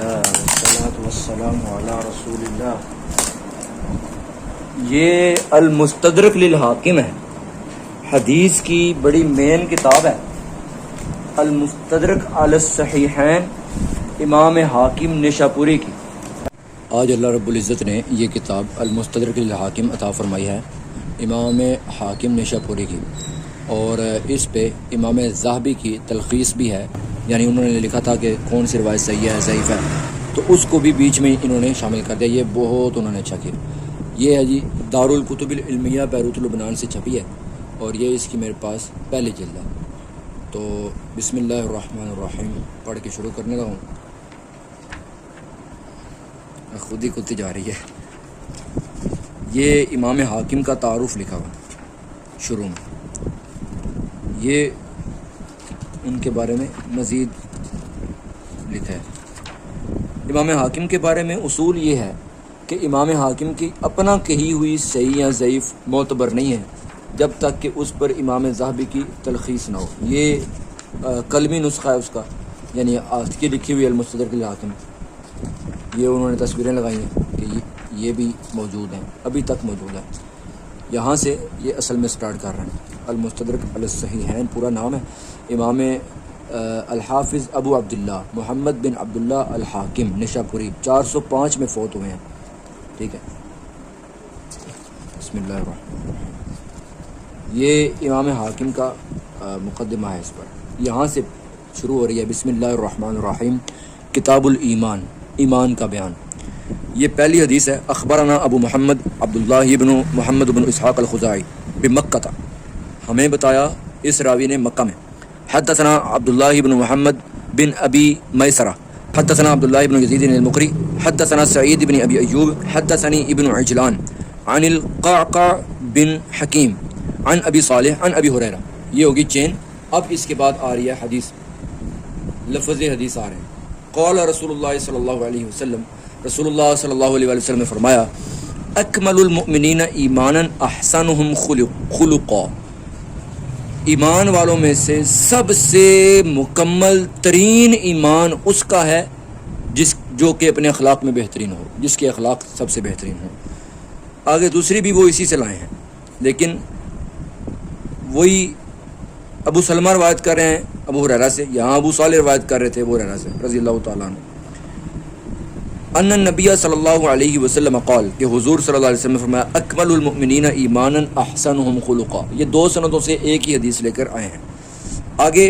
اللہ والصلاة والسلام علی رسول اللہ. یہ المستدرک للحاکم ہے، حدیث کی بڑی مین کتاب ہے. المستدرک علی الصحیحین امام حاکم نشاپوری کی. آج اللہ رب العزت نے یہ کتاب المستدرک للحاکم عطا فرمائی ہے امام حاکم نشاپوری کی، اور اس پہ امام ذہبی کی تلخیص بھی ہے، یعنی انہوں نے لکھا تھا کہ کون سی روایت صحیح ہے ضعیف ہے، تو اس کو بھی بیچ میں انہوں نے شامل کر دیا. یہ بہت انہوں نے اچھا کیا. یہ ہے جی دارالکتب العلمیہ بیروت لبنان سے چھپی ہے، اور یہ اس کی میرے پاس پہلی جلد ہے. تو بسم اللہ الرحمن الرحیم پڑھ کے شروع کرنے لگا ہوں. خود ہی کھلتی جا رہی ہے. یہ امام حاکم کا تعارف لکھا ہوا شروع میں. یہ ان کے بارے میں مزید لکھا ہے. امام حاکم کے بارے میں اصول یہ ہے کہ امام حاکم کی اپنا کہی ہوئی صحیح یا ضعیف معتبر نہیں ہے جب تک کہ اس پر امام ذہبی کی تلخیص نہ ہو. یہ قلمی نسخہ ہے اس کا، یعنی آج کی لکھی ہوئی المستدرک للحاکم. یہ انہوں نے تصویریں لگائی ہیں کہ یہ بھی موجود ہیں، ابھی تک موجود ہیں. یہاں سے یہ اصل میں سٹارٹ کر رہے ہیں. المستدرک علی الصحیحین پورا نام ہے. امام الحافظ ابو عبداللہ محمد بن عبداللہ الحاکم نشاپوری 405 میں فوت ہوئے ہیں. ٹھیک ہے، بسم اللہ الرحمن الرحیم. یہ امام حاکم کا مقدمہ ہے. اس پر یہاں سے شروع ہو رہی ہے بسم اللہ الرحمن الرحیم. کتاب الایمان، ایمان کا بیان. یہ پہلی حدیث ہے. اخبرنا ابو محمد عبداللہ بن محمد بن اسحاق الخزاعی بمکہ، ہمیں بتایا اس راوی نے مکہ میں. حدثنا عبداللہ بن محمد بن ابی میسرہ حدثنا عبداللہ بن یزید المقری حدثنا سعید بن ابی ایوب حدثنی ابن عجلان عن القعقاع بن حکیم عن ابی صالح عن ابی ہریرہ. یہ ہوگی چین. اب اس کے بعد آ رہی ہے حدیث، لفظ حدیث آ رہے ہیں. قال رسول اللہ صلی اللہ علیہ وسلم، رسول اللہ صلی اللہ علیہ وسلم نے فرمایا اکمل المؤمنین ایمانا احسنهم خلقا. ایمان والوں میں سے سب سے مکمل ترین ایمان اس کا ہے جو کہ اپنے اخلاق میں بہترین ہو، جس کے اخلاق سب سے بہترین ہو. آگے دوسری بھی وہ اسی سے لائے ہیں، لیکن وہی ابو سلمہ روایت کر رہے ہیں ابو ہریرہ سے. یہاں ابو صالح روایت کر رہے تھے ابو ہریرہ سے رضی اللہ تعالیٰ عنہ. ان النبی صلی اللہ علیہ وسلم قال، کہ حضور صلی اللہ علیہ وسلم نے فرمایا اکمل المؤمنین ایمانا احسنهم خلقا. یہ دو سندوں سے ایک ہی حدیث لے کر آئے ہیں. آگے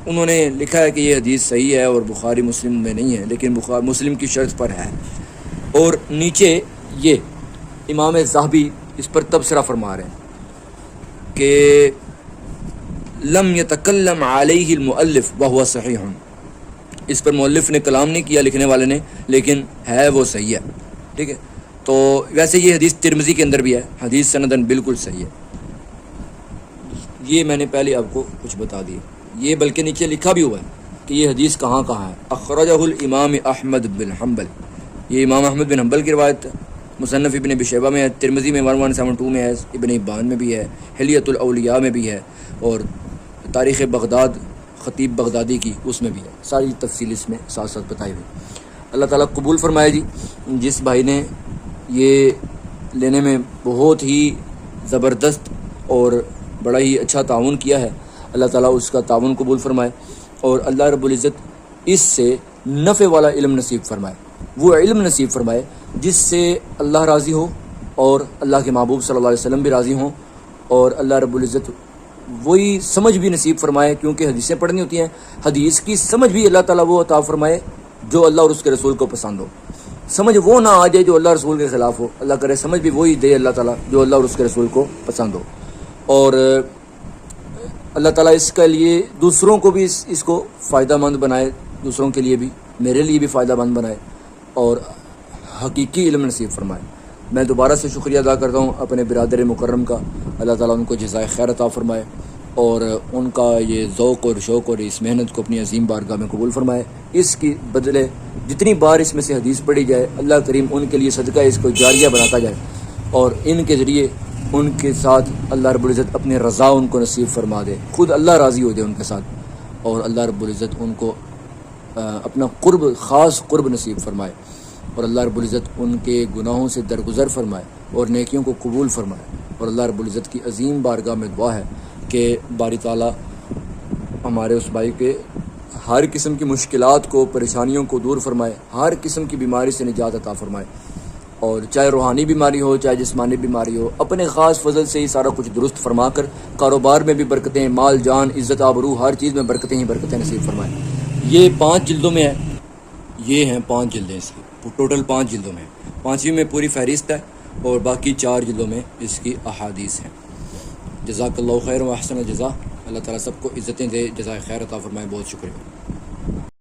انہوں نے لکھا ہے کہ یہ حدیث صحیح ہے اور بخاری مسلم میں نہیں ہے، لیکن بخاری مسلم کی شرط پر ہے. اور نیچے یہ امام ذہبی اس پر تبصرہ فرما رہے ہیں کہ لم یتکلم علیہ المؤلف وہو صحیح. اس پر مؤلف نے کلام نہیں کیا، لکھنے والے نے، لیکن ہے وہ صحیح ہے. ٹھیک ہے. تو ویسے یہ حدیث ترمذی کے اندر بھی ہے. حدیث سندن بالکل صحیح ہے. یہ میں نے پہلے آپ کو کچھ بتا دیا. یہ بلکہ نیچے لکھا بھی ہوا ہے کہ یہ حدیث کہاں کہاں ہے. اخرجہ الامام احمد بن حنبل، یہ امام احمد بن حنبل کی روایت ہے. مصنف ابن ابی شیبہ میں ہے، ترمذی میں 1172 میں ہے، ابن حبان میں بھی ہے، حلیۃ الاولیاء میں بھی ہے، اور تاریخ بغداد خطیب بغدادی کی اس میں بھی ہے. ساری تفصیل اس میں ساتھ ساتھ بتائی ہوئی. اللہ تعالیٰ قبول فرمائے جی. جس بھائی نے یہ لینے میں بہت ہی زبردست اور بڑا ہی اچھا تعاون کیا ہے، اللہ تعالیٰ اس کا تعاون قبول فرمائے، اور اللہ رب العزت اس سے نفع والا علم نصیب فرمائے. وہ علم نصیب فرمائے جس سے اللہ راضی ہو اور اللہ کے محبوب صلی اللہ علیہ وسلم بھی راضی ہوں، اور اللہ رب العزت وہی سمجھ بھی نصیب فرمائے، کیونکہ حدیثیں پڑھنی ہوتی ہیں. حدیث کی سمجھ بھی اللہ تعالیٰ وہ عطا فرمائے جو اللہ اور اس کے رسول کو پسند ہو. سمجھ وہ نہ آ جائے جو اللہ رسول کے خلاف ہو. اللہ کرے سمجھ بھی وہی دے اللہ تعالیٰ جو اللہ اور اس کے رسول کو پسند ہو. اور اللہ تعالیٰ اس کے لیے دوسروں کو بھی اس کو فائدہ مند بنائے، دوسروں کے لیے بھی، میرے لیے بھی فائدہ مند بنائے، اور حقیقی علم نصیب فرمائے. میں دوبارہ سے شکریہ ادا کرتا ہوں اپنے برادر مکرم کا. اللہ تعالیٰ ان کو جزائے خیر عطا فرمائے، اور ان کا یہ ذوق اور شوق اور اس محنت کو اپنی عظیم بارگاہ میں قبول فرمائے. اس کی بدلے جتنی بار اس میں سے حدیث پڑھی جائے، اللہ کریم ان کے لیے صدقہ اس کو جاریہ بناتا جائے، اور ان کے ذریعے ان کے ساتھ اللہ رب العزت اپنے رضا ان کو نصیب فرما دے. خود اللہ راضی ہو دے ان کے ساتھ، اور اللہ رب العزت ان کو اپنا قرب، خاص قرب نصیب فرمائے، اور اللہ رب العزت ان کے گناہوں سے درگزر فرمائے اور نیکیوں کو قبول فرمائے۔ اور اللہ رب العزت کی عظیم بارگاہ میں دعا ہے کہ باری تعالیٰ ہمارے اس بھائی کے ہر قسم کی مشکلات کو، پریشانیوں کو دور فرمائے، ہر قسم کی بیماری سے نجات عطا فرمائے، اور چاہے روحانی بیماری ہو چاہے جسمانی بیماری ہو، اپنے خاص فضل سے ہی سارا کچھ درست فرما کر کاروبار میں بھی برکتیں، مال جان، عزت آبرو، ہر چیز میں برکتیں ہی برکتیں نصیب فرمائے۔ یہ 5 جلدوں میں ہے، یہ ہیں 5 جلدیں اس کی، ٹوٹل 5 جلدوں میں، 5ویں میں پوری فہرست ہے اور باقی 4 جلدوں میں اس کی احادیث ہیں۔ جزاک اللہ خیر و احسن الجزا، اللہ تعالیٰ سب کو عزتیں دے، جزائے خیر عطا فرمائے۔ بہت شکریہ۔